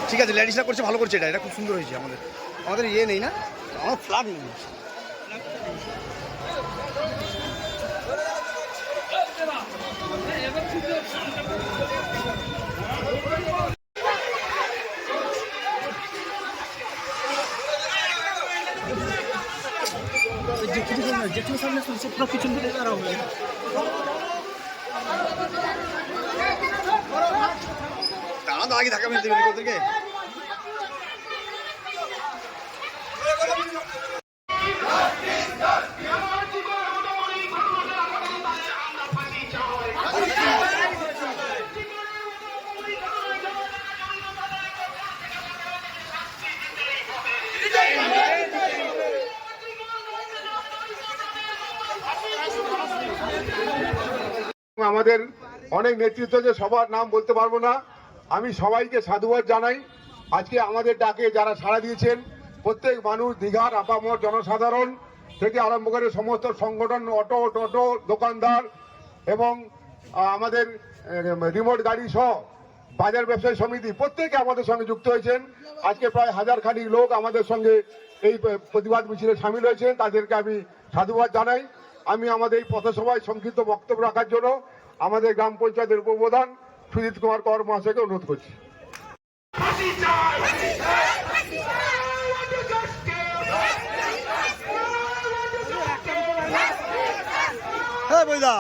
ঠিক আছে, লেডিসরা করছে, ভালো করছে, এটা খুব সুন্দর হয়েছে। আমাদের ইয়ে নেই না, আমার ফ্ল্যাগ নেই। যেখানে সামনে চলছে পুরো পিছন থেকে তারা হবে। দাঁড়া আগে থাকা মিলতে ওদেরকে। আমাদের অনেক নেতৃত্ব যে সবার নাম বলতে পারবো না, আমি সবাইকে সাধুবাদ জানাই। আজকে আমাদের ডাকে যারা সাড়া দিয়েছেন প্রত্যেক মানুষ, দীঘার আপামর জনসাধারণ থেকে আরম্ভ করে সমস্ত সংগঠন, অটো টোটো দোকানদার এবং আমাদের রিমোট গাড়ি সহ বাজার ব্যবসায়ী সমিতি প্রত্যেকে আমাদের সঙ্গে যুক্ত হয়েছেন। আজকে প্রায় 1000 খানিক লোক আমাদের সঙ্গে এই প্রতিবাদ মিছিলে সামিল হয়েছেন, তাদেরকে আমি সাধুবাদ জানাই। আমি আমাদের এই পথসভায় সংক্ষিপ্ত বক্তব্য রাখার জন্য আমাদের গ্রাম পঞ্চায়েতের উপপ্রধান সুজিত কুমার কর মহাশয়কে অনুরোধ করছি। হ্যাঁ বৈদা,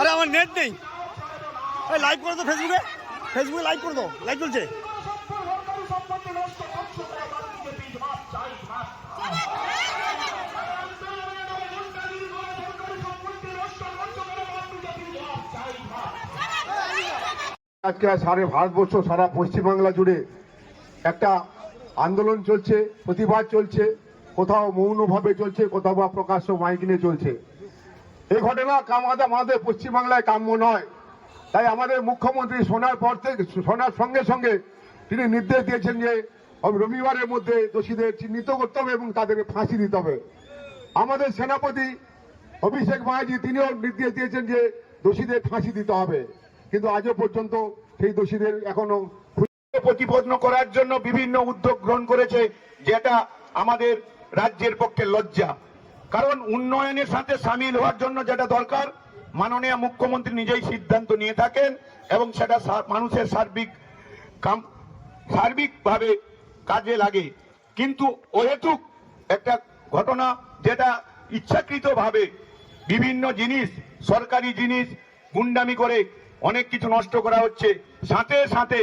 আরে আমার নেট নেই, লাইভ করে দো ফেসবুকে লাইভ করে দো, লাইভ চলছে। আজকে সারা ভারতবর্ষ, সারা পশ্চিমবাংলা জুড়ে একটা আন্দোলন চলছে, প্রতিবাদ চলছে, কোথাও মৌনভাবে চলছে, কোথাও বা প্রকাশ্য মাইক নিয়ে চলছে। এই ঘটনা আমাদের পশ্চিমবাংলায় কাম্য নয়। তাই আমাদের মুখ্যমন্ত্রী শোনার সঙ্গে সঙ্গে তিনি নির্দেশ দিয়েছেন যে রবিবারের মধ্যে দোষীদের চিহ্নিত করতে হবে এবং তাদেরকে ফাঁসি দিতে হবে। আমাদের সেনাপতি অভিষেক ব্যানার্জি তিনিও নির্দেশ দিয়েছেন যে দোষীদের ফাঁসি দিতে হবে, কিন্তু আজও পর্যন্ত সেই দোষীদের এখনো প্রতিপন্ন করার জন্য বিভিন্ন উদ্যোগ গ্রহণ করেছে, যেটা আমাদের রাজ্যের পক্ষে লজ্জা। কারণ উন্নয়নের সাথে সামিল হওয়ার জন্য যেটা দরকার মাননীয় মুখ্যমন্ত্রী নিজেই সিদ্ধান্ত নিয়ে থাকেন এবং সেটা মানুষের সার্বিকভাবে কাজে লাগে। কিন্তু অহেতুক একটা ঘটনা, যেটা ইচ্ছাকৃতভাবে বিভিন্ন জিনিস, সরকারি জিনিস গুন্ডামি করে অনেক কিছু নষ্ট করা হচ্ছে। সাথে সাথে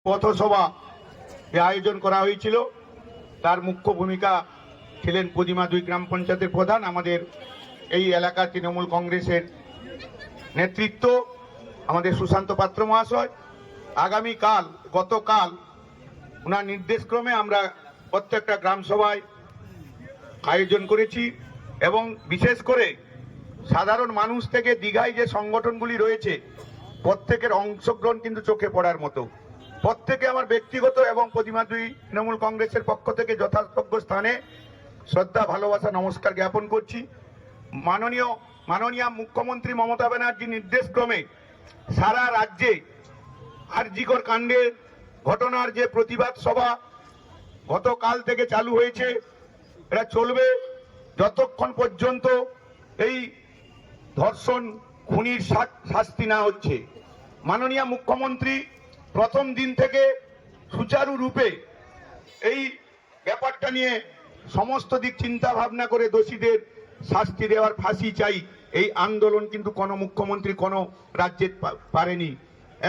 পথসভা আয়োজন করা হয়েছিল, তার মুখ্য ভূমিকা ছিলেন পদিমা 2 গ্রাম পঞ্চায়েতের প্রধান, আমাদের এই এলাকার তৃণমূল কংগ্রেসের নেতৃত্ব আমাদের সুশান্ত পাত্র মহাশয়। গতকাল ওনার নির্দেশক্রমে আমরা প্রত্যেকটা গ্রাম সভায় আয়োজন করেছি এবং বিশেষ করে সাধারণ মানুষ থেকে দীঘায় যে সংগঠনগুলি রয়েছে প্রত্যেকের অংশগ্রহণ কিন্তু চোখে পড়ার মতো। প্রত্যেকে আমার ব্যক্তিগত এবং পদিমা 2 তৃণমূল কংগ্রেসের পক্ষ থেকে যথাযোগ্য স্থানে শ্রদ্ধা, ভালোবাসা, নমস্কার জ্ঞাপন করছি। মাননীয় মুখ্যমন্ত্রী মমতা ব্যানার্জির নির্দেশক্রমে সারা রাজ্যে আরজিকর কাণ্ডের ঘটনার যে প্রতিবাদ সভা গতকাল থেকে চালু হয়েছে, এটা চলবে যতক্ষণ পর্যন্ত এই ধর্ষণ খুনির শাস্তি না হচ্ছে। মাননীয় মুখ্যমন্ত্রী প্রথম দিন থেকে সুচারুরূপে এই ব্যাপারটা নিয়ে সমস্ত দিক চিন্তা ভাবনা করে দোষীদের শাস্তি দেওয়ার, ফাঁসি চাই, এই আন্দোলন কিন্তু কোনো মুখ্যমন্ত্রী কোনো রাজ্যে পারেনি।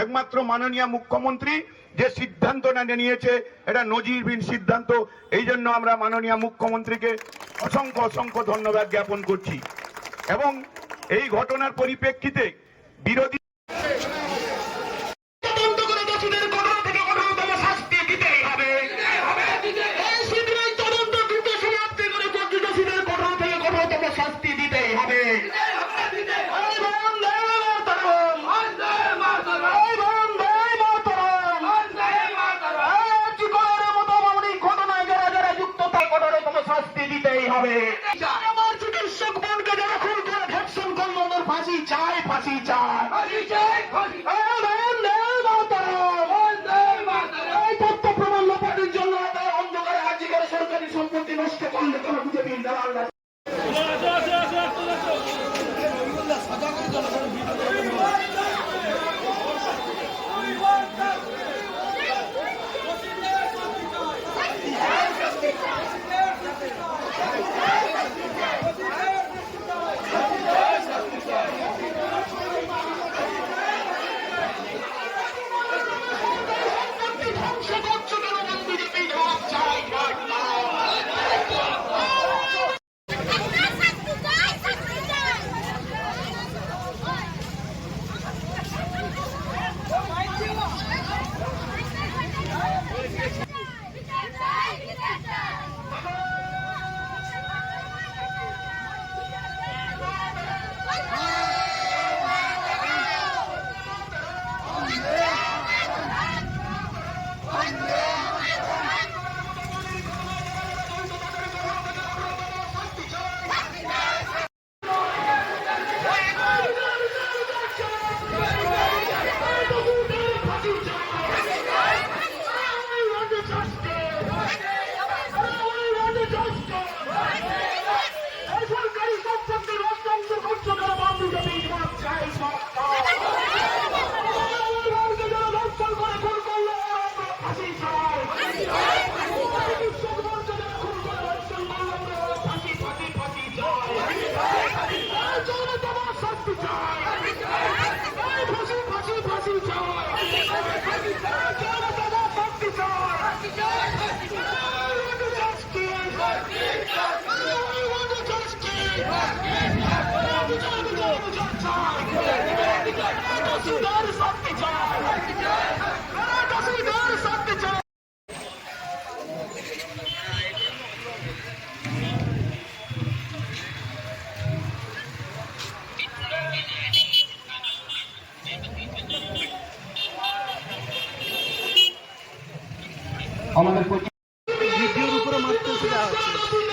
একমাত্র মাননীয় মুখ্যমন্ত্রী যে সিদ্ধান্তটা নিয়েছে এটা নজিরবিহীন সিদ্ধান্ত। এই জন্য আমরা মাননীয় মুখ্যমন্ত্রীকে অসংখ্য অসংখ্য ধন্যবাদ জ্ঞাপন করছি। এবং এই ঘটনার পরিপ্রেক্ষিতে বিরোধী ফাঁসি চাই, ফাঁসি চাই, ফাঁসি চাই, ফাঁসি তথ্য প্রমাণ লোপাটের জন্য অন্ধকারে আজিকার সরকারি সম্পত্তি নষ্ট করলে কোনো বিজেপির দালাল ভিডিওর উপরে মারতে দেওয়া হচ্ছে।